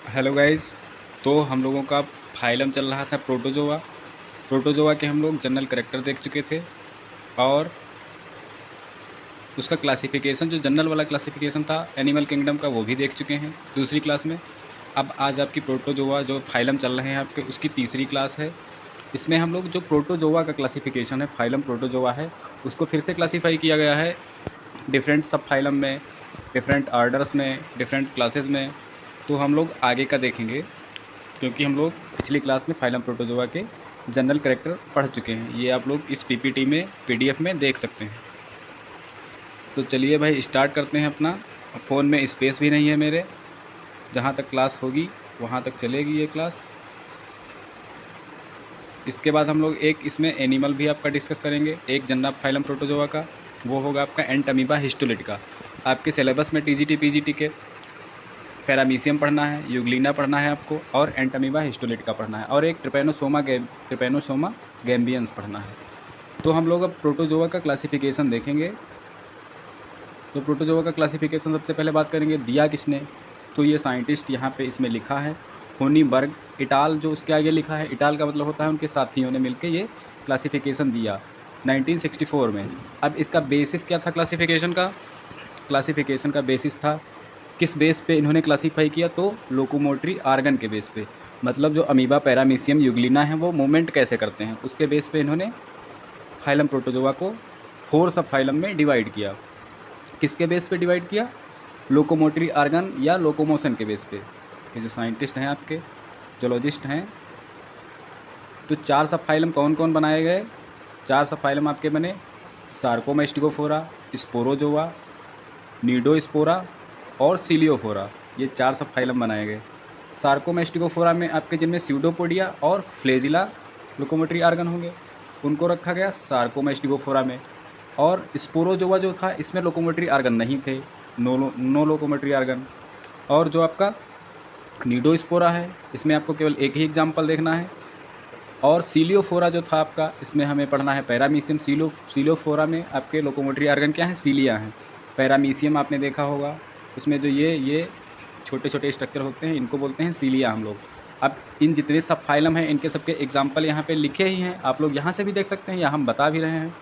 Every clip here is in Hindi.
Hello guys. तो हम लोगों का फाइलम चल रहा था प्रोटोजोआ। प्रोटोजोआ के हम लोग जनरल कैरेक्टर देख चुके थे और उसका क्लासिफिकेशन जो जनरल वाला क्लासिफिकेशन था एनिमल किंगडम का वो भी देख चुके हैं दूसरी क्लास में। अब आज आपकी प्रोटोजोआ जो फाइलम चल रहे हैं आपके उसकी तीसरी क्लास है। इसमें हम लोग जो प्रोटोजोआ का क्लासिफिकेशन है फाइलम प्रोटोजोआ है उसको फिर से क्लासीफाई किया गया है डिफरेंट सब फाइलम में, डिफरेंट आर्डर्स में, डिफरेंट क्लासेस में। तो हम लोग आगे का देखेंगे क्योंकि हम लोग पिछली क्लास में फाइलम प्रोटोजोआ के जनरल कैरेक्टर पढ़ चुके हैं। ये आप लोग इस पीपीटी में पीडीएफ में देख सकते हैं। तो चलिए भाई स्टार्ट करते हैं अपना। फ़ोन में स्पेस भी नहीं है मेरे, जहाँ तक क्लास होगी वहाँ तक चलेगी ये क्लास। इसके बाद हम लोग एक इसमें एनिमल भी आपका डिस्कस करेंगे, एक जनरल फाइलम प्रोटोजोआ का, वो होगा आपका एंटमीबा हिस्टोलिट का। आपके सिलेबस में टीजीटी पीजीटी के पैरामीशियम पढ़ना है, यूग्लिना पढ़ना है आपको, और एंटमीबा हिस्टोलिट का पढ़ना है, और एक ट्रिपेनोसोमा गैम्बियंस पढ़ना है। तो हम लोग अब प्रोटोजोआ का क्लासिफिकेशन देखेंगे। तो प्रोटोजोआ का क्लासिफिकेशन सबसे पहले बात करेंगे दिया किसने। तो ये साइंटिस्ट यहाँ पे इसमें लिखा है होनीबर्ग इटाल। जो उसके आगे लिखा है इटाल का मतलब होता है उनके साथियों ने मिलकर ये क्लासिफिकेशन दिया 1964 में। अब इसका बेसिस क्या था क्लासिफिकेशन का? क्लासिफिकेशन का बेसिस था किस बेस पे इन्होंने क्लासीफाई किया? तो लोकोमोटरी आर्गन के बेस पे। मतलब जो अमीबा पैरामीशियम यूग्लिना है वो मूवमेंट कैसे करते हैं उसके बेस पे इन्होंने फाइलम प्रोटोजोआ को 4 सब फाइलम में डिवाइड किया। किसके बेस पे डिवाइड किया? लोकोमोटरी आर्गन या लोकोमोशन के बेस पे। ये जो साइंटिस्ट हैं आपके, जोलॉजिस्ट हैं, तो 4 सब फाइलम कौन कौन बनाए गए? 4 सब फाइलम आपके बने सार्कोमेस्टिकोफोरा, स्पोरोजोआ, नीडोस्पोरा और सीलियोफोरा। ये 4 सब फाइलम बनाए गए। सार्कोमेस्टिकोफोरा में आपके जिनमें स्यूडोपोडिया और फ्लेजिला लोकोमोटरी आर्गन होंगे, उनको रखा गया सार्कोमेस्टिकोफोरा में। और स्पोरोजोआ जो था इसमें लोकोमोटरी आर्गन नहीं थे, नो लोकोमोटरी आर्गन। और जो आपका नीडोस्पोरा है इसमें आपको केवल एक ही एग्जाम्पल देखना है। और सीलियोफोरा जो था आपका इसमें हमें पढ़ना है पैरामीशियम। सीलियोफोरा में आपके लोकोमोटरी आर्गन क्या है? सीलिया हैं। पैरामीशियम आपने देखा होगा, उसमें जो ये छोटे छोटे स्ट्रक्चर होते हैं इनको बोलते हैं सीलिया हम लोग। अब इन जितने सब फाइलम हैं इनके सबके एग्जाम्पल यहाँ पे लिखे ही हैं, आप लोग यहाँ से भी देख सकते हैं या हम बता भी रहे हैं।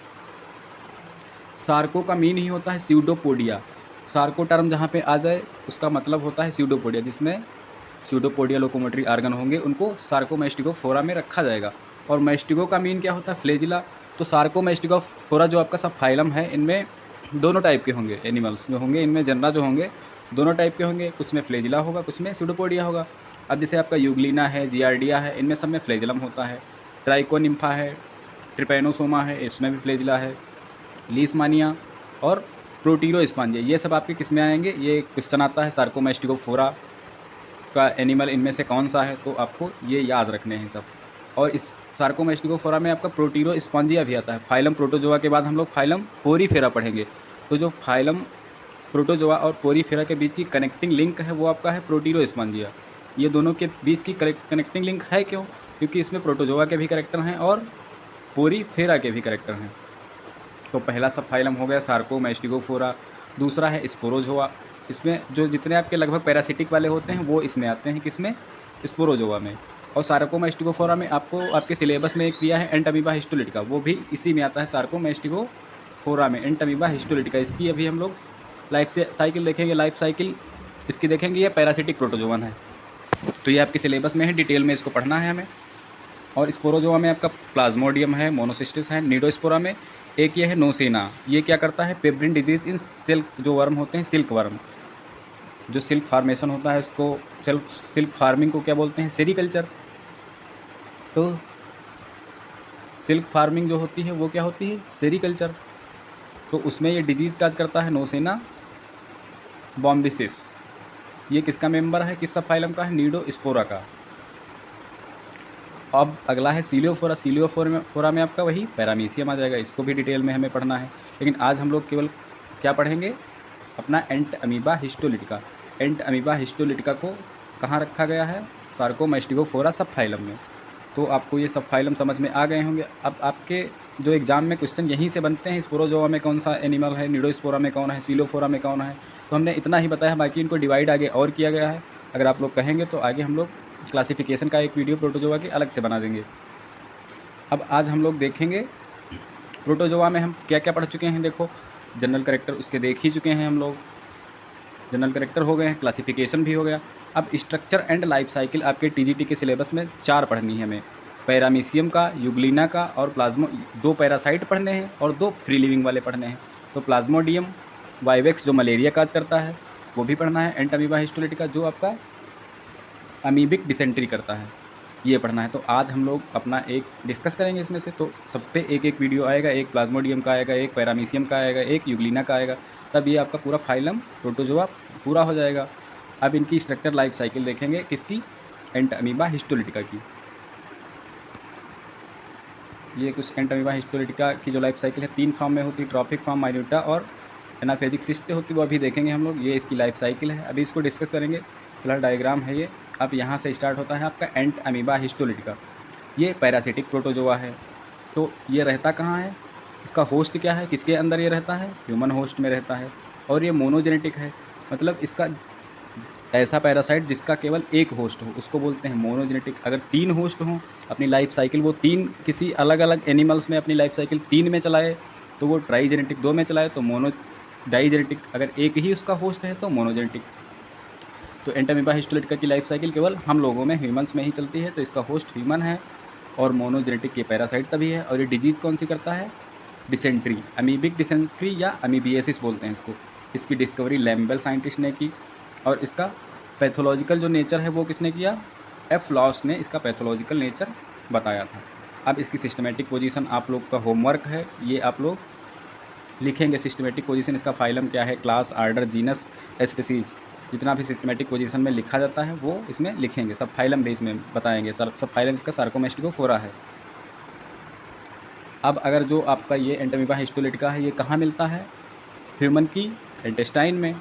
सार्को का मीन ही होता है स्यूडोपोडिया। सार्को टर्म जहाँ पे आ जाए उसका मतलब होता है स्यूडोपोडिया, जिसमें स्यूडोपोडिया लोकोमोटरी आर्गन होंगे उनको सार्कोमेस्टिकोफोरा में रखा जाएगा। और मेस्टिको का मीन क्या होता है? फ्लेजिला। तो सार्कोमेस्टिकोफोरा जो आपका सब फाइलम है इनमें दोनों टाइप के होंगे, एनिमल्स जो होंगे इनमें जनरा जो होंगे दोनों टाइप के होंगे, कुछ में फ्लेजिला होगा कुछ में स्यूडोपोडिया होगा। अब जैसे आपका यूग्लिना है, जियार्डिया है, इनमें सब में फ्लेजिलम होता है। ट्राइकोनिम्फा है, ट्रिपेनोसोमा है, इसमें भी फ्लेजिला है। लीसमानिया और प्रोटीरोस्पांजिया, ये सब आपके किस में आएंगे? ये क्वेश्चन आता है सार्कोमेस्टिकोफोरा का एनिमल इनमें से कौन सा है, तो आपको ये याद रखने हैं सब। और इस सार्कोमेस्टिकोफोरा में आपका प्रोटीरोस्पांजिया भी आता है। फाइलम प्रोटोजोआ के बाद हम लोग फाइलम पोरीफेरा पढ़ेंगे। तो जो फाइलम प्रोटोजोआ और पोरीफेरा के बीच की कनेक्टिंग लिंक है वो आपका है प्रोटीरोस्पांजिया। ये दोनों के बीच की कनेक्टिंग लिंक है क्यों? क्योंकि इसमें प्रोटोजोआ के भी कैरेक्टर हैं और पोरीफेरा के भी कैरेक्टर हैं। तो पहला सब फाइलम हो गया सार्कोमेस्टिकोफोरा। दूसरा है स्पोरोजोआ। इसमें जो जितने आपके लगभग पैरासिटिक वाले होते हैं वो इसमें आते हैं, किसमें? स्पोरोजोआ में। और सार्कोमेस्टिकोफोरा में आपको आपके सिलेबस में एक दिया है एंटमीबा हिस्टोलिटिका, वो भी इसी में आता है सार्कोमेस्टिकोफोरा में, एंटमीबा हिस्टोलिटिका। इसकी अभी हम लोग लाइफ से साइकिल देखेंगे, लाइफ साइकिल इसकी देखेंगे। ये पैरासिटिक प्रोटोजोवन है, तो ये आपके सिलेबस में है, डिटेल में इसको पढ़ना है हमें। और स्पोरोजोआ में आपका प्लाज्मोडियम है, मोनोसिस्टिस है। नीडोस्पोरा में एक ये है नोसेना। ये क्या करता है? पेब्रिन डिजीज़ इन सिल्क, जो वर्म होते हैं सिल्क वर्म, जो सिल्क फार्मेशन होता है उसको सिल्क फार्मिंग को क्या बोलते हैं? सेरीकल्चर। तो सिल्क फार्मिंग जो होती है वो क्या होती है? सेरीकल्चर। तो उसमें ये डिजीज़ काज करता है नोसेना बॉम्बिसिस। ये किसका मेंबर है? किस सब फाइलम का है? नीडोस्पोरा का। अब अगला है सीलियोफोरा। सीलियोफोरा में आपका वही पैरामीशियम आ जाएगा, इसको भी डिटेल में हमें पढ़ना है। लेकिन आज हम लोग केवल क्या पढ़ेंगे? अपना एंटमीबा हिस्टोलिटिका। एंटमीबा हिस्टोलिटिका को कहाँ रखा गया है? सार्कोमेस्टिकोफोरा सब फाइलम में। तो आपको ये सब फाइलम समझ में आ गए होंगे। अब आपके जो एग्ज़ाम में क्वेश्चन यहीं से बनते हैं, स्पोरोजोआ में कौन सा एनिमल है, नीडोस्पोरा में कौन है, सीलियोफोरा में कौन है, तो हमने इतना ही बताया, बाकी इनको डिवाइड आगे और किया गया है। अगर आप लोग कहेंगे तो आगे हम लोग क्लासिफिकेशन का एक वीडियो प्रोटोजोआ की अलग से बना देंगे। अब आज हम लोग देखेंगे प्रोटोजोआ में हम क्या क्या पढ़ चुके हैं। देखो, जनरल कैरेक्टर उसके देख ही चुके हैं हम लोग, जनरल कैरेक्टर हो गए हैं, क्लासिफिकेशन भी हो गया। अब स्ट्रक्चर एंड लाइफ साइकिल आपके टीजीटी के सिलेबस में 4 पढ़नी है हमें। पैरामीशियम का, यूग्लिना का और प्लाज्मो, 2 पैरासाइट पढ़ने हैं और 2 फ्री लिविंग वाले पढ़ने हैं। तो प्लाज्मोडियम वाइवेक्स जो मलेरिया काज करता है वो भी पढ़ना है। एंट अमीबा हिस्टोलिटिका जो आपका अमीबिक डिसेंट्री करता है, ये पढ़ना है। तो आज हम लोग अपना एक डिस्कस करेंगे इसमें से। तो सब पे एक एक वीडियो आएगा, एक प्लाज्मोडियम का आएगा, एक पैरामीशियम का आएगा, एक यूग्लिना का आएगा, तब ये आपका पूरा फाइलम प्रोटोजोआ पूरा हो जाएगा। अब इनकी स्ट्रक्चर लाइफ साइकिल देखेंगे किसकी, एंट अमीबा हिस्टोलिटिका की। ये कुछ एंट अमीबा हिस्टोलिटिका की जो लाइफ साइकिल है 3 फॉर्म में होती है, ट्रॉफिक फॉर्म, माइन्यूटा और एनाफेजिक सिस्ट होती है, वो अभी देखेंगे हम लोग। ये इसकी लाइफ साइकिल है, अभी इसको डिस्कस करेंगे। फिलहाल डायग्राम है ये। अब यहाँ से स्टार्ट होता है आपका एंट अमीबा हिस्टोलिटिका। ये पैरासिटिक प्रोटोजोआ है। तो ये रहता कहाँ है, इसका होस्ट क्या है, किसके अंदर ये रहता है, ह्यूमन होस्ट में रहता है। और ये मोनोजेनेटिक है, मतलब इसका ऐसा पैरासाइट जिसका केवल एक होस्ट हो उसको बोलते हैं मोनोजेनेटिक। अगर 3 होस्ट हों, अपनी लाइफ साइकिल वो 3 किसी अलग अलग एनिमल्स में अपनी लाइफ साइकिल 3 में चलाए तो वो ट्राईजेनेटिक, 2 में चलाए तो मोनो डाईजेनेटिक, अगर एक ही उसका होस्ट है तो मोनोजेनेटिक। तो एंट अमीबा हिस्टोलिटिका की लाइफ साइकिल केवल हम लोगों में, ह्यूमंस में ही चलती है। तो इसका होस्ट ह्यूमन है और मोनोजेनेटिक, ये पैरासाइट तभी है। और ये डिजीज़ कौन सी करता है, डिसेंट्री, अमीबिक डिसेंट्री या अमीबियासिस बोलते हैं इसको। इसकी डिस्कवरी लैम्बेल साइंटिस्ट ने की और इसका पैथोलॉजिकल जो नेचर है वो किसने किया, एफ लॉस ने इसका पैथोलॉजिकल नेचर बताया था। अब इसकी सिस्टमेटिक पोजीशन आप लोग का होमवर्क है, ये आप लोग लिखेंगे। सिस्टमेटिक पोजीशन इसका फाइलम क्या है, क्लास, आर्डर, जीनस, स्पीसीज, जितना भी सिस्टमेटिक पोजीशन में लिखा जाता है वो इसमें लिखेंगे। सब फाइलम भी इसमें बताएंगे। सब फाइलम इसका सार्कोमेस्टिकोफोरा है। अब अगर जो आपका ये एंट अमीबा हिस्टोलिटिका है ये कहाँ मिलता है, ह्यूमन की इंटेस्टाइन में।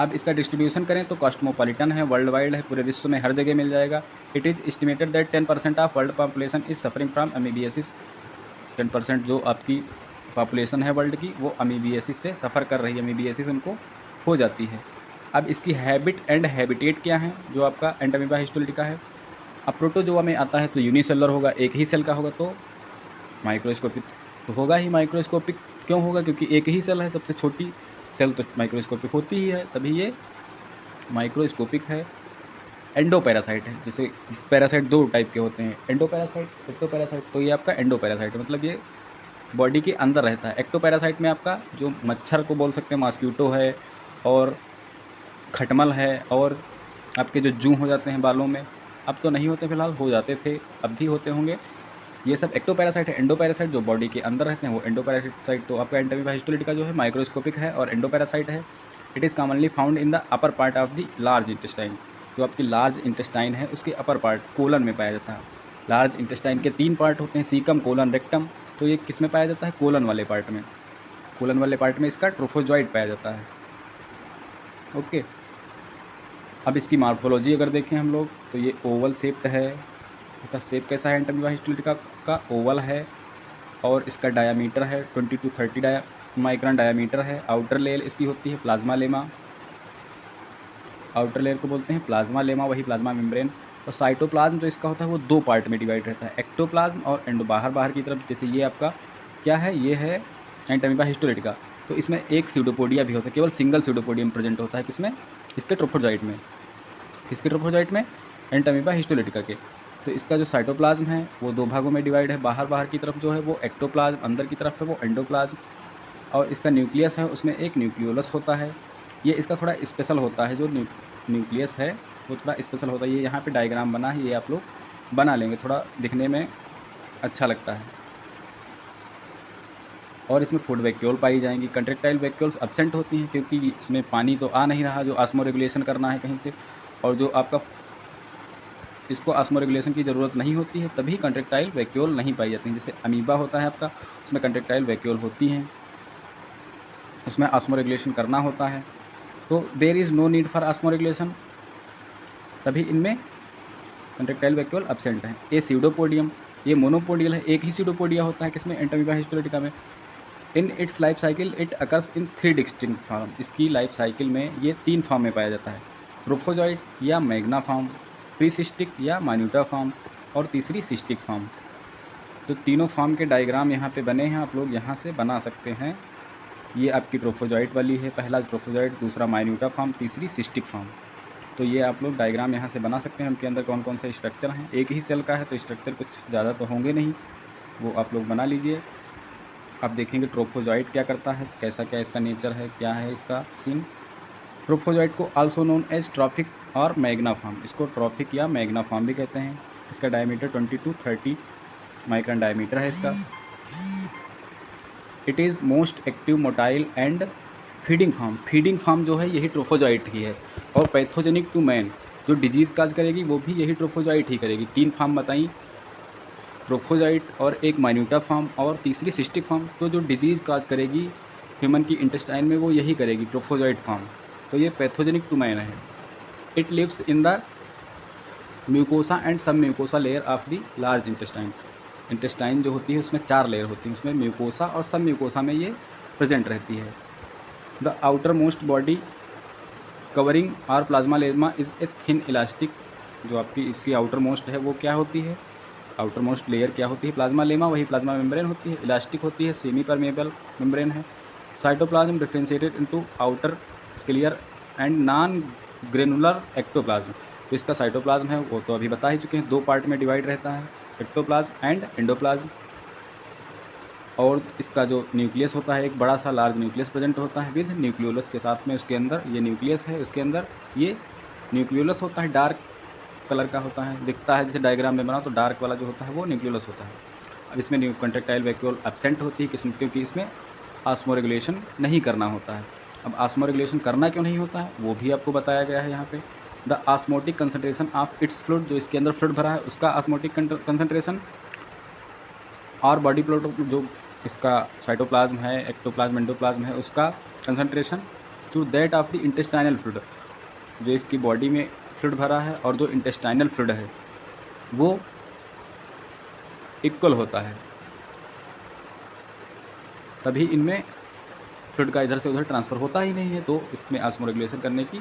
अब इसका डिस्ट्रीब्यूशन करें तो कॉस्मोपॉलिटन है, वर्ल्ड वाइड है, पूरे विश्व में हर जगह मिल जाएगा। It is estimated that 10% of world population is suffering from amoebiasis. 10% जो आपकी पॉपुलेशन है वर्ल्ड की वो अमीबियासिस से सफ़र कर रही है, अमीबियासिस उनको हो जाती है। अब इसकी हैबिट एंड हैबिटेट क्या है जो आपका एंट अमीबा हिस्टोलिटिका है। अब प्रोटोजोआ में आता है तो यूनिसेलुलर होगा, एक ही सेल का होगा, तो माइक्रोस्कोपिक तो होगा ही। माइक्रोस्कोपिक क्यों होगा, क्योंकि एक ही सेल है, सबसे छोटी सेल तो माइक्रोस्कोपिक होती ही है, तभी ये माइक्रोस्कोपिक है। एंडो पैरासाइट है, जैसे पैरासाइट 2 टाइप के होते हैं, एंडो पैरासाइट, एक्टो पैरासाइट। तो ये आपका एंडो पैरासाइट है, मतलब ये बॉडी के अंदर रहता है। एक्टो पैरासाइट में आपका जो मच्छर को बोल सकते हैं, मॉस्क्यूटो है और खटमल है, और आपके जो जू हो जाते हैं बालों में, अब तो नहीं होते फिलहाल, हो जाते थे, अब भी होते होंगे, ये सब एक्टो पैरासाइट है। एंडो पैरासाइट जो बॉडी के अंदर रहते हैं वो एंडो पैरासाइट। तो आपका एंट अमीबा हिस्टोलिटिका जो है माइक्रोस्कोपिक है और एंडो पैरासाइट है। It is commonly found in the upper part of the large intestine. जो आपकी लार्ज इंटेस्टाइन है उसके अपर पार्ट, कोलन में पाया जाता है। लार्ज इंटेस्टाइन के 3 पार्ट होते हैं, सीकम, कोलन, रेक्टम। तो ये किस में पाया जाता है, कोलन वाले पार्ट में। कोलन वाले पार्ट में इसका ट्रोफोजॉइड पाया जाता है। ओके, अब इसकी मार्फोलॉजी अगर देखें हम लोग तो ये ओवल शेप्ड है। इसका शेप कैसा है, एंट अमीबा हिस्टोलिटिका का ओवल है और इसका डायामीटर है 20 to 30 माइक्रोन डायामीटर है। आउटर लेयर इसकी होती है प्लाज्मा लेमा, आउटर लेयर को बोलते हैं प्लाज्मा लेमा, वही प्लाज्मा मेम्ब्रेन। और साइटोप्लाज्म जो इसका होता है वो 2 पार्ट में डिवाइड रहता है, एक्टोप्लाज्म और एंडो, बाहर की तरफ। जैसे ये आपका क्या है, ये है एंट अमीबा हिस्टोलिटिका। तो इसमें एक स्यूडोपोडिया भी होता है, केवल सिंगल स्यूडोपोडियम प्रेजेंट होता है, किसमें, इसके ट्रोफोजॉइट में। किसके ट्रोफोजॉइट में, एंट अमीबा हिस्टोलिटिका के। तो इसका जो साइटोप्लाज्म है वो 2 भागों में डिवाइड है, बाहर की तरफ जो है वो एक्टोप्लाज्म, अंदर की तरफ है वो एंडोप्लाज्म। और इसका न्यूक्लियस है उसमें एक न्यूक्लियोलस होता है। ये इसका थोड़ा स्पेशल होता है, जो न्यूक्लियस है वो थोड़ा स्पेशल होता है। ये यहाँ पे डायग्राम बना है, ये आप लोग बना लेंगे, थोड़ा दिखने में अच्छा लगता है। और इसमें फूड वैक्यूल पाई जाएंगी। कंट्रेक्टाइल वैक्यूल्स एब्सेंट होती हैं क्योंकि इसमें पानी तो आ नहीं रहा जो ऑस्मो रेगुलेशन करना है कहीं से, और जो आपका इसको ऑस्मो रेगुलेशन की ज़रूरत नहीं होती है, तभी कंट्रेक्टाइल वैक्यूल नहीं पाई जाती हैं। जैसे अमीबा होता है आपका, उसमें कंट्रेक्टाइल वैक्यूल होती हैं, उसमें ऑस्मो रेगुलेशन करना होता है। तो there is no need for osmoregulation, तभी इनमें कंट्रेक्टाइल वैक्यूल एब्सेंट है। ये स्यूडोपोडियम, ये मोनोपोडियल है, एक ही स्यूडोपोडिया होता है किसमें, एंट अमीबा हिस्टोलिटिका में। In its life cycle it occurs in 3 distinct form. इसकी लाइफ साइकिल में ये 3 फॉर्म में पाया जाता है। ट्रोफोजॉइट या मैग्ना फॉर्म, प्रीसिस्टिक या माइन्यूटा फॉर्म और तीसरी सिस्टिक फॉर्म। तो तीनों फॉर्म के डायग्राम यहाँ पे बने हैं, आप लोग यहाँ से बना सकते हैं। ये आपकी ट्रोफोजॉइट वाली है, पहला ट्रोफोजॉइट, दूसरा माइन्यूटा फॉर्म, तीसरी सिस्टिक फॉर्म। तो ये आप लोग डायग्राम यहाँ से बना सकते हैं। उनके अंदर कौन कौन से स्ट्रक्चर हैं, एक ही सेल का है तो स्ट्रक्चर कुछ ज़्यादा तो होंगे नहीं, वो आप लोग बना लीजिए। अब देखेंगे ट्रोफोजॉइट क्या करता है, कैसा क्या इसका नेचर है, क्या है इसका सीन। ट्रोफोजॉइट को आल्सो नोन एज ट्रॉफिक और मैग्ना फॉर्म, इसको ट्रॉफिक या मैग्ना फॉर्म भी कहते हैं। इसका डायमीटर 20 to 30 माइक्रोन डायमीटर है इसका। It is most active motile and feeding form, feeding form जो है यही ट्रोफोजॉइट ही है। और पैथोजेनिक टू मैन, जो डिजीज़ काज करेगी वो भी यही ट्रोफोजॉइट ही करेगी। 3 फॉर्म बताई, ट्रोफोजॉइट और एक माइन्यूटा फॉर्म और तीसरी सिस्टिक फॉर्म। तो जो डिजीज़ काज करेगी ह्यूमन की इंटेस्टाइन में वो यही करेगी, ट्रोफोजॉइट फॉर्म। तो ये पैथोजेनिक टू मैन है। It lives in the mucosa and sub mucosa layer of the large intestine. Intestine जो होती है उसमें 4 लेयर होती हैं, उसमें म्यूकोसा और सब म्यूकोसा में ये प्रेजेंट रहती है। The outer most body covering और plasmalemma is a thin elastic, जो आपकी इसकी आउटर मोस्ट है वो क्या होती है, आउटर मोस्ट लेयर क्या होती है, प्लाज्मा लेमा, वही प्लाज्मा मेम्ब्रेन होती है, इलास्टिक होती है, सेमी परमेबल मेम्ब्रेन है। Cytoplasm differentiated into outer clear and non granular ectoplasm. तो इसका साइटोप्लाज्म है वो तो अभी बता ही चुके हैं, 2 पार्ट में डिवाइड रहता है, एक्टोप्लाज्म एंड एंडोप्लाज्म। और इसका जो न्यूक्लियस होता है एक बड़ा सा लार्ज न्यूक्लियस प्रेजेंट होता है विद न्यूक्लियोलस के साथ में। उसके अंदर ये न्यूक्लियस है, उसके अंदर ये न्यूक्लियोलस होता है, डार्क कलर का होता है, दिखता है जैसे डायग्राम में बना तो डार्क वाला जो होता है वो न्यूक्लियोलस होता है। अब इसमें न्यू कंट्रेक्टाइल वैक्यूल एब्सेंट होती है, किस्म क्योंकि इसमें ऑस्मो रेगुलेशन नहीं करना होता है। अब ऑस्मो रेगुलेशन करना क्यों नहीं होता है वो भी आपको बताया गया है यहाँ पे। The osmotic concentration of its fluid, जो इसके अंदर फ्लूइड भरा है उसका ऑस्मोटिक कंसनट्रेशन और बॉडी प्लॉट जो इसका साइटोप्लाज्म है, एक्टोप्लाज्म, एंडोप्लाज्म है, उसका concentration to that of the intestinal fluid, जो इसकी बॉडी में फ्लूइड भरा है और जो इंटेस्टाइनल फ्लूइड है वो इक्वल होता है, तभी इनमें फ्लूइड का इधर से उधर ट्रांसफ़र होता ही नहीं है, तो इसमें ऑस्मो रेगुलेशन करने की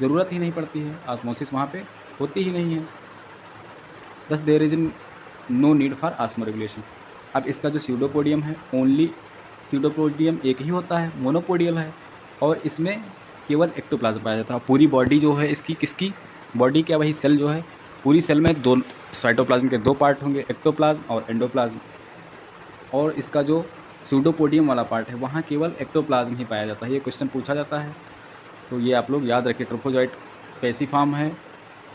ज़रूरत ही नहीं पड़ती है, ऑस्मोसिस वहाँ पे होती ही नहीं है। Thus there is no need for osmoregulation. अब इसका जो स्यूडोपोडियम है, ओनली स्यूडोपोडियम एक ही होता है, मोनोपोडियल है, और इसमें केवल एक्टोप्लाज्म पाया जाता है। पूरी बॉडी जो है इसकी, किसकी बॉडी, क्या वही सेल जो है, पूरी सेल में 2 साइटोप्लाज्म के 2 पार्ट होंगे, एक्टोप्लाज्म और एंडोप्लाज्म। और इसका जो स्यूडोपोडियम वाला पार्ट है वहाँ केवल एक्टोप्लाज्म ही पाया जाता है। ये क्वेश्चन पूछा जाता है, तो ये आप लोग याद रखें। ट्रोफोजॉइट कैसी फॉर्म है,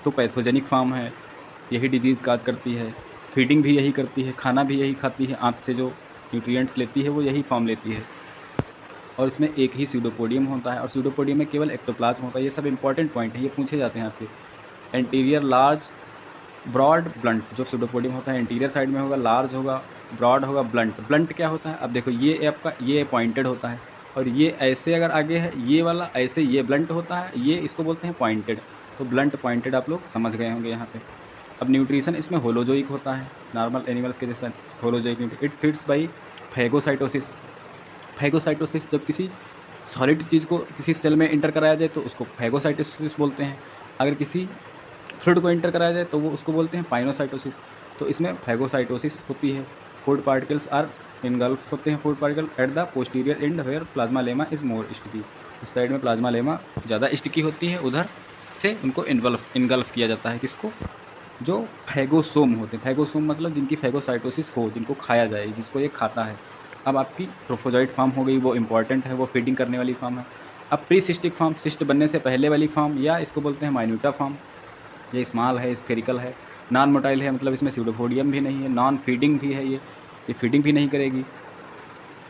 तो पैथोजेनिक फॉर्म है, यही डिजीज़ काज करती है, फीडिंग भी यही करती है, खाना भी यही खाती है, आँत से जो न्यूट्रिएंट्स लेती है वो यही फॉर्म लेती है। और इसमें एक ही स्यूडोपोडियम होता है और स्यूडोपोडियम में केवल एक्टोप्लाज्म होता है। ये सब इंपॉर्टेंट पॉइंट है, ये पूछे जाते हैं आपके। एंटीरियर लार्ज ब्रॉड ब्लंट, जो स्यूडोपोडियम होता है एंटीरियर साइड में होगा, लार्ज होगा, ब्रॉड होगा, ब्लंट। ब्लंट क्या होता है, अब देखो ये आपका ये पॉइंटेड होता है और ये ऐसे अगर आगे है, ये वाला ऐसे, ये ब्लंट होता है, ये इसको बोलते हैं पॉइंटेड। तो ब्लंट पॉइंटेड आप लोग समझ गए होंगे यहाँ पे। अब न्यूट्रिशन इसमें होलोजोइक होता है, नॉर्मल एनिमल्स के जैसा holozoic. It fits by phagocytosis. Phagocytosis, जब किसी सॉलिड चीज़ को किसी सेल में इंटर कराया जाए तो उसको फैगोसाइटोसिस बोलते हैं। अगर किसी फ्लूइड को इंटर कराया जाए तो वो उसको बोलते हैं पाइनोसाइटोसिस। तो इसमें फैगोसाइटोसिस होती है। फूड पार्टिकल्स आर इनगल्फ होते हैं, food particle at the posterior end where plasmalemma is more sticky. उस साइड में प्लाज्मा लेमा ज़्यादा स्टिकी होती है, उधर से उनको इनगल्फ किया जाता है। किसको, जो फैगोसोम होते हैं। फैगोसोम मतलब जिनकी फैगोसाइटोसिस हो, जिनको खाया जाए, जिसको ये खाता है। अब आपकी ट्रोफोजॉइट फॉर्म हो गई, वो इंपॉर्टेंट है, वो फीडिंग करने वाली फॉर्म है। अब प्री सिस्टिक फॉर्म, सिस्ट बनने से पहले वाली फॉर्म, या इसको बोलते हैं माइन्यूटा फॉर्म। ये स्मॉल है, स्फेरिकल है, नॉन मोटाइल है, मतलब इसमें स्यूडोपोडियम भी नहीं है, नॉन फीडिंग भी है, ये फीडिंग भी नहीं करेगी।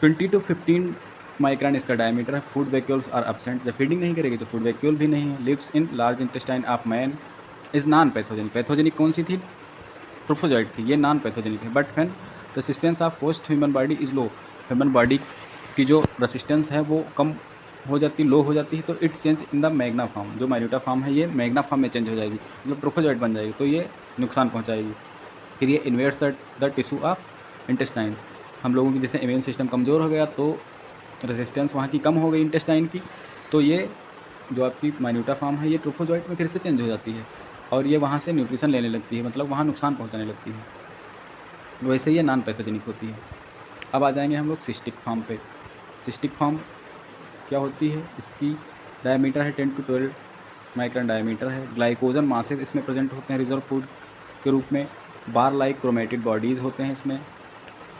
20 to 15 माइक्रोन इसका डायमीटर है। फूड वैक्यूल्स आर एब्सेंट, जब फीडिंग नहीं करेगी तो फूड वैक्यूल भी नहीं है। Lives in large intestine of man, is non pathogenic. Pathogenic कौन सी थी, ट्रोफोजॉइट थी, ये नॉन पैथोजेनिक है। But when resistance of host human body is low, human body की जो रेसिस्टेंस है वो कम हो जाती, लो हो जाती है, तो it change in the Magna form. जो माइन्यूटा फॉर्म है ये मैग्ना फॉर्म में चेंज हो जाएगी, मतलब ट्रोफोजॉइट बन जाएगी, तो ये नुकसान पहुंचाएगी। फिर ये इन्वेट्स द टिश्यू ऑफ इंटेस्टाइन। हम लोगों की जैसे इम्यून सिस्टम कमज़ोर हो गया तो रेजिस्टेंस वहाँ की कम हो गई इंटेस्टाइन की, तो ये जो आपकी माइन्यूटा फॉर्म है ये ट्रोफोजोइट में फिर से चेंज हो जाती है और ये वहाँ से न्यूट्रिशन लेने लगती है, मतलब वहाँ नुकसान पहुँचाने लगती है। वैसे ये नॉन पैथोजेनिक होती है। अब आ जाएंगे हम लोग सिस्टिक फॉर्म पे। सिस्टिक फॉर्म क्या होती है? इसकी डायमीटर है 10 to 12 माइक्रोन डायमीटर है। ग्लाइकोजन मासेस इसमें प्रेजेंट होते हैं रिजर्व फूड के रूप में। बार लाइक क्रोमेटिड बॉडीज़ होते हैं इसमें।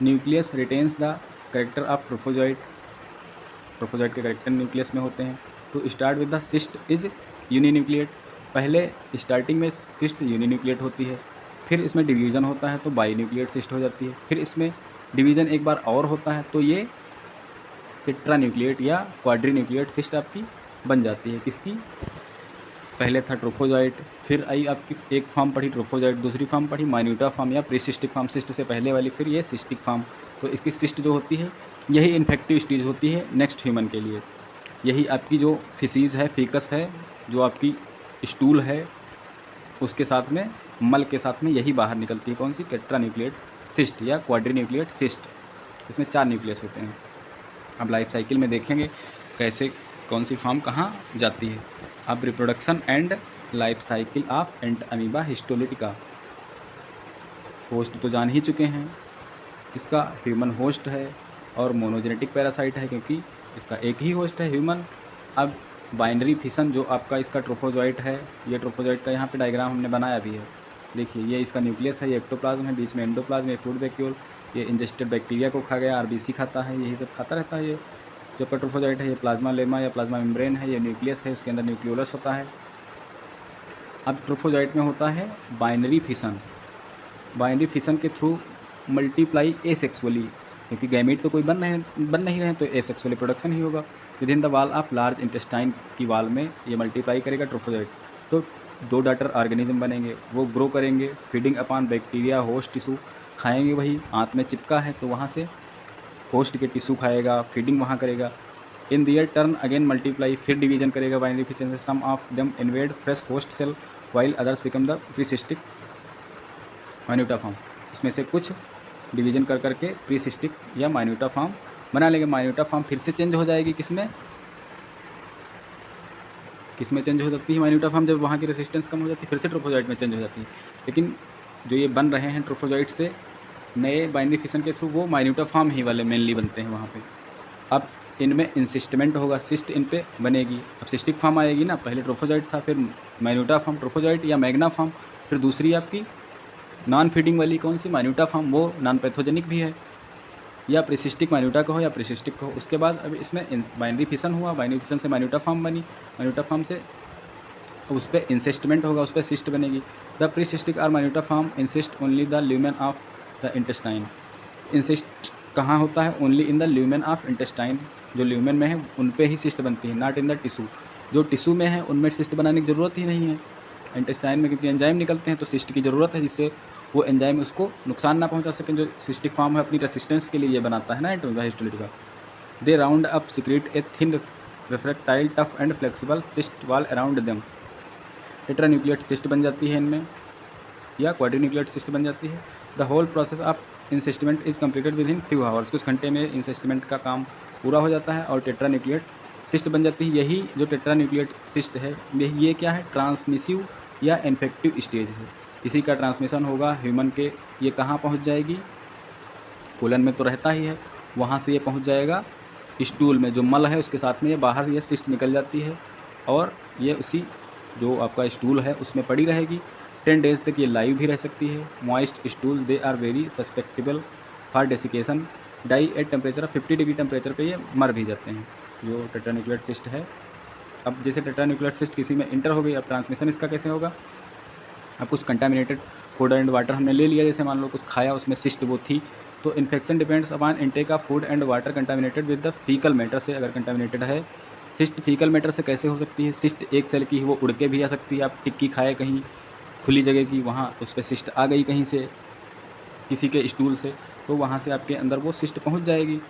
Nucleus retains the character of trophozoite, trophozoite के करेक्टर न्यूक्लियस में होते हैं। To start with the cyst is uninucleate, पहले स्टार्टिंग में सिस्ट यूनिन्यूक्लिएट होती है, फिर इसमें डिवीज़न होता है तो बाईन्यूक्लिएट सिस्ट हो जाती है, फिर इसमें डिवीज़न एक बार और होता है तो ये टेट्रान्यूक्लिएट या क्वाड्रीन्यूक्लिएट सिस्ट आपकी बन जाती है। किसकी? पहले था ट्रोफोजोइट, फिर आई आपकी एक फॉर्म पढ़ी ट्रोफोजोइट, दूसरी फॉर्म पढ़ी माइन्यूटा फॉर्म या प्रीसिस्टिक फॉर्म, सिस्ट से पहले वाली, फिर ये सिस्टिक फॉर्म। तो इसकी सिस्ट जो होती है यही इन्फेक्टिव स्टेज होती है नेक्स्ट ह्यूमन के लिए। यही आपकी जो फिसीज़ है, फीकस है, जो आपकी स्टूल है, उसके साथ में मल के साथ में यही बाहर निकलती है। कौन सी? टेट्रान्यूक्लिएट सिस्ट या क्वाड्रीन्यूक्लिएट सिस्ट। इसमें 4 न्यूक्लियस होते हैं। अब लाइफ साइकिल में देखेंगे कैसे कौन सी फॉर्म कहाँ जाती है। अब reproduction and life cycle of ant amoeba histolytica. Host तो जान ही चुके हैं, इसका ह्यूमन होस्ट है और मोनोजेनेटिक पैरासाइट है क्योंकि इसका एक ही होस्ट है ह्यूमन। अब बाइनरी फिशन जो आपका इसका ट्रोफोजोइट है, ये ट्रोफोजोइट का यहाँ पे डायग्राम हमने बनाया भी है। देखिए ये इसका न्यूक्लियस है, ये एक्टोप्लाज्म है, बीच में एंडोप्लाज्म, ये फूड वैक्यूल, ये इंजेस्टेड बैक्टीरिया को खा गया, आरबीसी खाता है, यही सब खाता रहता है। ये जो आपका ट्रोफोजोइट है ये प्लाज्मा लेमा या प्लाज्मा मेम्ब्रेन है, ये न्यूक्लियस है, उसके अंदर न्यूक्लियोलस होता है। अब ट्रोफोजोइट में होता है बाइनरी फिशन। बाइनरी फिशन के थ्रू मल्टीप्लाई एसेक्सुअली, क्योंकि गैमीट तो कोई बन नहीं रहे तो एसेक्सुअली प्रोडक्शन ही होगा। With in the wall of large intestine की वाल में ये मल्टीप्लाई करेगा ट्रोफोजोइट, तो 2 डॉटर ऑर्गेनिज्म बनेंगे, वो ग्रो करेंगे, feeding upon bacteria host tissue, खाएंगे वही आंत में चिपका है तो वहाँ से होस्ट के टिश्यू खाएगा, फीडिंग वहाँ करेगा। In their turn again multiply, फिर डिवीजन करेगा बाइनरी फिशन से। Some of them invade fresh host cell while others become the precystic minuta form. उसमें से कुछ डिवीजन कर करके प्रीसिस्टिक या माइन्यूटा फॉर्म बना लेंगे। माइन्यूटा फॉर्म फिर से चेंज हो जाएगी किसमें चेंज हो जाती है माइन्यूटा फॉर्म? जब वहाँ की रेसिस्टेंस कम हो जाती है फिर से ट्रोफोजोइट में चेंज हो जाती है। लेकिन जो ये बन रहे हैं ट्रोफोजोइट से नए बाइनरी फिशन के थ्रू, वो माइन्यूटा फॉर्म ही वाले मेनली बनते हैं वहाँ पे। अब इनमें इंसिस्टमेंट होगा, सिस्ट इन पे बनेगी। अब सिस्टिक फॉर्म आएगी ना, पहले ट्रोफोजोइट था, फिर माइन्यूटा फॉर्म ट्रोफोजोइट या मैग्ना फॉर्म, फिर दूसरी आपकी नॉन फीडिंग वाली कौन सी? माइन्यूटा फॉर्म, वो नॉन पैथोजेनिक भी है, या प्रीसिस्टिक माइन्यूटा का हो या प्रीसिस्टिक का हो। उसके बाद अब इसमें बाइनरी फिशन हुआ, बाइनरी फिशन से माइन्यूटा फॉर्म बनी, माइन्यूटा फॉर्म से उस पर इंसिस्टमेंट होगा, उस पर सिस्ट बनेगी। The precystic or minuta form encyst only the lumen of the intestine. Encyst कहाँ होता है? Only in the lumen of intestine, जो ल्यूमेन में है उन पे ही सिस्ट बनती है, नॉट इन द टिश्यू। जो टिश्यू में है उनमें सिस्ट बनाने की ज़रूरत ही नहीं है। इंटेस्टाइन में क्योंकि एंजाइम निकलते हैं तो सिस्ट की ज़रूरत है, जिससे वो एंजाइम उसको नुकसान ना पहुंचा सकें। जो सिस्टिक फॉर्म है अपनी रेसिस्टेंस के लिए ये बनाता है ना Entamoeba histolytica. They round up secrete a thin refractile tough and flexible cyst wall around them. Tetranucleate cyst बन जाती है इनमें या क्वाड्रीन्यूक्लिएट सिस्ट बन जाती है। The whole process of encystment is completed within few hours. कुछ घंटे में इंसिस्टमेंट का काम पूरा हो जाता है और टेट्रान्यूक्लिएट सिस्ट बन जाती है। यही जो टेट्रान्यूक्लिएट सिस्ट है ये क्या है? ट्रांसमिसिव या इन्फेक्टिव स्टेज है। इसी का ट्रांसमिशन होगा ह्यूमन के। ये कहाँ पहुँच जाएगी? कोलन में तो रहता ही है, वहाँ से ये पहुँच जाएगा स्टूल में, जो मल है उसके साथ में ये बाहर ये सिस्ट निकल जाती है और ये उसी जो आपका स्टूल है उसमें पड़ी रहेगी। 10 डेज़ तक ये लाइव भी रह सकती है। Moist stool they are very susceptible for desiccation, die at temperature 50 degree temperature पे ये मर भी जाते हैं, जो टेट्रान्यूक्लिएट सिस्ट है। अब जैसे टेट्रान्यूक्लिएट सिस्ट किसी में इंटर हो गई, अब ट्रांसमिशन इसका कैसे होगा? अब कुछ कंटामिनेटेड फूड एंड वाटर हमने ले लिया, जैसे मान लो कुछ खाया उसमें सिस्ट वो थी, तो infection depends upon intake of food and water contaminated with the faecal matter से। अगर कंटामिनेटेड है सिस्ट फीकल मैटर से कैसे हो सकती है? सिस्ट एक सेल की वो उड़ के भी आ सकती है। आप टिक्की खाए कहीं खुली जगह की, वहाँ उस पर सिस्ट आ गई कहीं से, किसी के स्टूल से, तो वहाँ से आपके अंदर वो सिस्ट पहुँच जाएगी।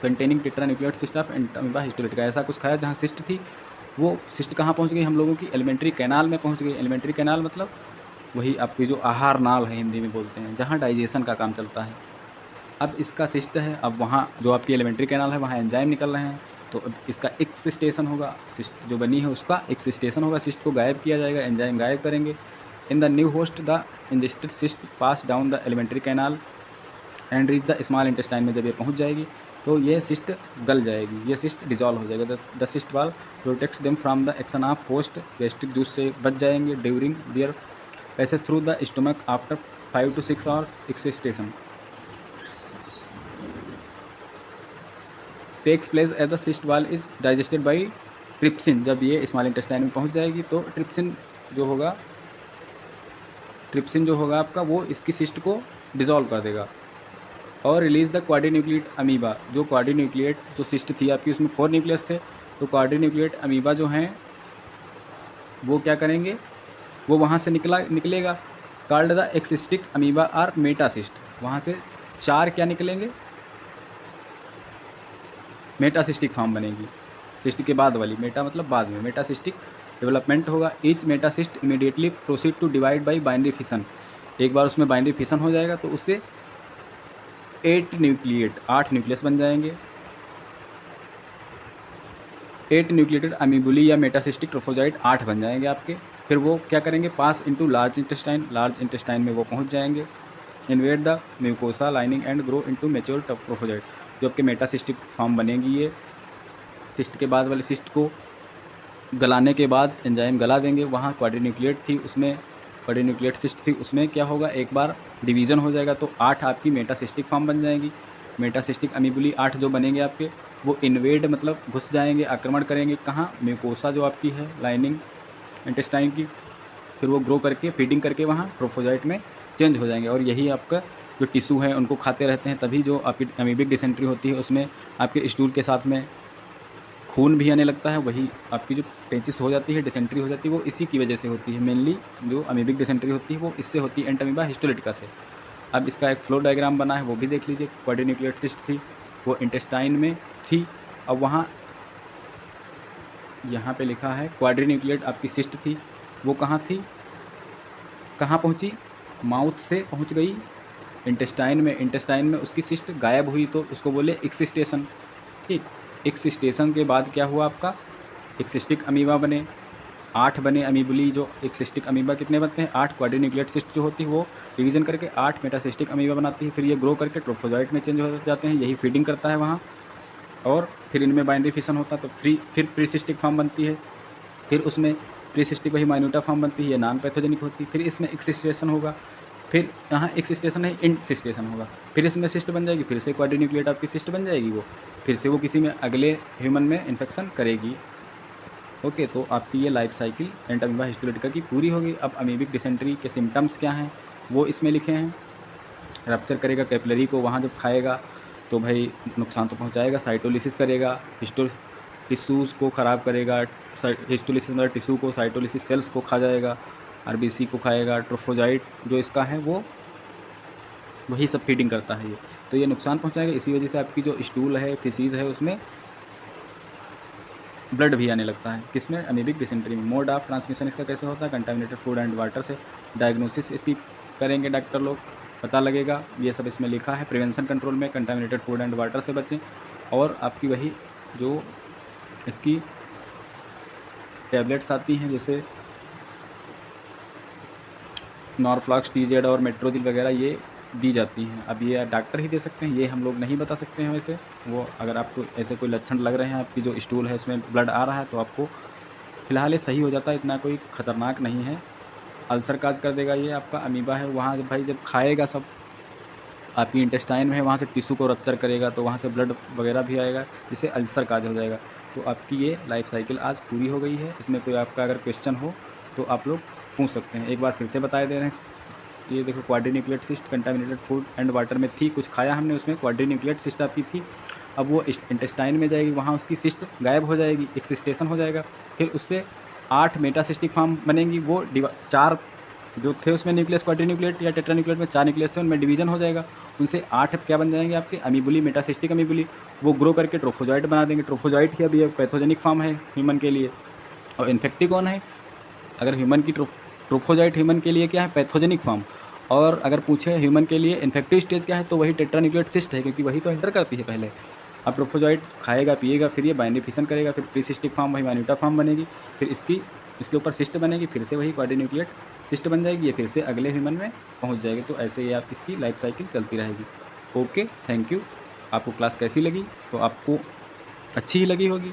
Containing tetranucleate cyst of Entamoeba histolytica. ऐसा कुछ खाया जहाँ सिस्ट थी, वो सिस्ट कहाँ पहुँच गई? हम लोगों की एलिमेंट्री कैनाल में पहुँच गई। एलिमेंट्री कैनाल मतलब वही आपकी जो आहार नाल है हिंदी में बोलते हैं, जहाँ डाइजेशन का काम चलता है। अब इसका सिस्ट है, अब वहाँ जो आपकी एलिमेंट्री कैनाल है वहाँ एंजाइम निकल रहे हैं, तो अब इसका एक्सिस्टेशन होगा, सिस्ट जो बनी है उसका एक्सिस्टेशन होगा, सिस्ट को गायब किया जाएगा, एंजाइम गायब करेंगे। In the new host the ingested cyst pass down the alimentary canal and reach the small intestine में जब ये पहुंच जाएगी तो ये सिस्ट गल जाएगी, ये सिस्ट डिजॉल्व हो जाएगा। The cyst wall protects them from the action of host gastric juice से बच जाएंगे during their passage through the stomach after 5 to 6 hours excystation takes place as the cyst wall is digested by trypsin. जब ये स्मॉल इंटेस्टाइन में पहुंच जाएगी तो ट्रिप्सिन जो होगा आपका वो इसकी सिस्ट को डिजॉल्व कर देगा और रिलीज़ द क्वाड्रीन्यूक्लिएट अमीबा। जो क्वाड्रीन्यूक्लिएट जो सिस्ट थी आपकी उसमें 4 न्यूक्लियस थे, तो क्वाड्रीन्यूक्लिएट अमीबा जो हैं वो क्या करेंगे, वो वहाँ से निकलेगा कॉल्ड द एक्सिस्टिक अमीबा और मेटासिस्ट। वहाँ से 4 क्या निकलेंगे, मेटासिस्टिक फॉर्म बनेगी, सिस्ट के बाद वाली, मेटा मतलब बाद में, मेटासिस्टिक डेवलपमेंट होगा। Each metacyst immediately proceed to divide by binary fission. एक बार उसमें बाइनरी फिशन हो जाएगा तो उससे 8 न्यूक्लियस बन जाएंगे। 8 न्यूक्लिएटेड अमीबुली या मेटासिस्टिक ट्रोफोजाइट 8 बन जाएंगे आपके। फिर वो क्या करेंगे, पास इनटू लार्ज इंटेस्टाइन में वो पहुंच जाएंगे। Invade the mucosa lining and grow into mature trophozoite. जो आपके मेटासिस्टिक फॉर्म बनेगी, ये सिस्ट के बाद वाले सिस्ट को गलाने के बाद एंजाइम गला देंगे। वहाँ क्वाड्रीन्यूक्लिएट थी, उसमें क्वाड्रीन्यूक्लिएट सिस्ट थी, उसमें क्या होगा, एक बार डिवीज़न हो जाएगा तो 8 आपकी मेटासिस्टिक फॉर्म बन जाएंगी। मेटासिस्टिक अमीबुली 8 जो बनेंगे आपके, वो इन्वेड मतलब घुस जाएंगे, आक्रमण करेंगे कहाँ, म्यूकोसा जो आपकी है लाइनिंग इंटेस्टाइन की। फिर वो ग्रो करके फीडिंग करके वहाँ ट्रोफोजाइट में चेंज हो जाएंगे और यही आपका जो टिश्यू है उनको खाते रहते हैं। तभी जो आपकी अमीबिक डिसेंट्री होती है उसमें आपके स्टूल के साथ में खून भी आने लगता है, वही आपकी जो पेचिस हो जाती है, डिसेंट्री हो जाती है, वो इसी की वजह से होती है। मेनली जो अमीबिक डिसेंट्री होती है वो इससे होती है, एंटामीबा हिस्टोलिटिका से। अब इसका एक फ्लो डायग्राम बना है, वो भी देख लीजिए। क्वाड्रीन्यूक्लिएट सिस्ट थी, वो इंटेस्टाइन में थी। अब वहाँ यहाँ पे लिखा है क्वाड्रीन्यूक्लिएट आपकी सिस्ट थी, वो कहाँ थी, कहाँ पहुँची, माउथ से पहुँच गई इंटेस्टाइन में उसकी सिस्ट गायब हुई तो उसको बोले एक्सिस्टेशन। ठीक, एक्सिस्टेशन के बाद क्या हुआ आपका, एक्सिस्टिक अमीबा बने, 8 बने अमीबुली। जो एक्सिस्टिक अमीबा कितने बनते हैं, 8। क्वाड्रीन्यूक्लिएट सिस्ट जो होती है वो डिवीजन करके 8 मेटासिस्टिक अमीबा बनाती है। फिर ये ग्रो करके ट्रोफोजाइट में चेंज हो जाते हैं, यही फीडिंग करता है वहाँ, और फिर इनमें बाइनरी फिशन होता है तो फिर प्रीसिस्टिक फॉर्म बनती है। फिर उसमें प्रीसिस्टिक वही माइन्यूटा फॉर्म बनती है, ये नॉन पैथोजेनिक होती है। फिर इसमें एक्सिस्टेशन होगा, फिर यहाँ एक्सिस्टेशन है, इंसिस्टेशन होगा, फिर इसमें सिस्ट बन जाएगी, फिर से क्वाड्रीन्यूक्लिएट आपकी सिस्ट बन जाएगी, वो फिर से वो किसी में अगले ह्यूमन में इन्फेक्शन करेगी। ओके, तो आपकी ये लाइफ साइकिल एंटामीबा हिस्टोलिटिका की पूरी होगी। अब अमीबिक डिसेंट्री के सिम्टम्स क्या हैं वो इसमें लिखे हैं। रप्चर करेगा कैपिलरी को, वहाँ जब खाएगा तो भाई नुकसान तो पहुँचाएगा, साइटोलिसिस करेगा, टिश्यूज़ को ख़राब करेगा, हिस्टोलिसिस मतलब टिश्यू को, साइटोलिसिस सेल्स को खा जाएगा, आरबीसी को खाएगा, ट्रोफोजाइट जो इसका है वो वही सब फीडिंग करता है ये, तो ये नुकसान पहुंचाएगा। इसी वजह से आपकी जो स्टूल है, फिसीज है, उसमें ब्लड भी आने लगता है। किसमें, अमीबिक डिसेंट्री में। मोड ऑफ ट्रांसमिशन इसका कैसे होता है, कंटामिनेटेड फूड एंड वाटर से। डायग्नोसिस इसकी करेंगे डॉक्टर लोग, पता लगेगा, ये सब इसमें लिखा है। प्रिवेंशन कंट्रोल में कंटामिनेटेड फूड एंड वाटर से बचें। और आपकी वही जो इसकी टैबलेट्स आती हैं जैसे नॉरफ्लॉक्स, TZ और मेट्रोजिल वगैरह, ये दी जाती हैं। अब ये डॉक्टर ही दे सकते हैं, ये हम लोग नहीं बता सकते हैं। वैसे वो अगर आपको ऐसे कोई लक्षण लग रहे हैं, आपकी जो स्टूल है उसमें ब्लड आ रहा है, तो आपको फ़िलहाल ये सही हो जाता है, इतना कोई ख़तरनाक नहीं है। अल्सर काज कर देगा ये आपका अमीबा है, वहाँ भाई जब खाएगा सब आपकी इंटेस्टाइन में है, वहाँ से टिश्यू को रप्चर करेगा तो वहाँ से ब्लड वगैरह भी आएगा, जिससे अल्सर काज हो जाएगा। तो आपकी ये लाइफ साइकिल आज पूरी हो गई है। इसमें कोई आपका अगर क्वेश्चन हो तो आप लोग पूछ सकते हैं। एक बार फिर से बता दे रहे हैं, ये देखो quadrinucleate cyst contaminated food and water में थी, कुछ खाया हमने, उसमें क्वाड्रीन्यूक्लिएट सिस्ट आपकी थी। अब वो इंटेस्टाइन में जाएगी, वहाँ उसकी सिस्ट गायब हो जाएगी, एक्सिस्टेशन हो जाएगा। फिर उससे 8 मेटासिस्टिक फॉर्म बनेंगी, वो 4 जो थे उसमें न्यूक्लियस, क्वाड्रीन्यूक्लिएट या टेट्रान्यूक्लिएट में 4 न्यूक्लियस थे, उनमें डिवीजन हो जाएगा। उनसे 8 क्या बन जाएंगे आपके, अमीबुली, मेटासिस्टिक अमीबुली। वो ग्रो करके ट्रोफोजाइट बना देंगे। ट्रोफोजाइट ही अभी पैथोजेनिक फॉर्म है ह्यूमन के लिए, और इन्फेक्टिव कौन है, अगर ह्यूमन की ट्रोफोजाइट ह्यूमन के लिए क्या है, पैथोजेनिक फॉर्म। और अगर पूछे ह्यूमन के लिए इन्फेक्टिव स्टेज क्या है, तो वही टेट्रान्यूक्लिएट सिस्ट है, क्योंकि वही तो एंटर करती है पहले। अब ट्रोफोजोइट खाएगा पिएगा, फिर ये बाइंडिफिकेशन करेगा, फिर प्रीसिस्टिक फॉर्म वही माइन्यूटा फॉर्म बनेगी, फिर इसके ऊपर सिस्ट बनेगी, फिर से वही क्वाड्रीन्यूक्लिएट सिस्ट बन जाएगी, ये फिर से अगले ह्यूमन में पहुंच जाएगी। तो ऐसे ही आप इसकी लाइफ साइकिल चलती रहेगी। Okay, thank you. आपको क्लास कैसी लगी? तो आपको अच्छी ही लगी होगी।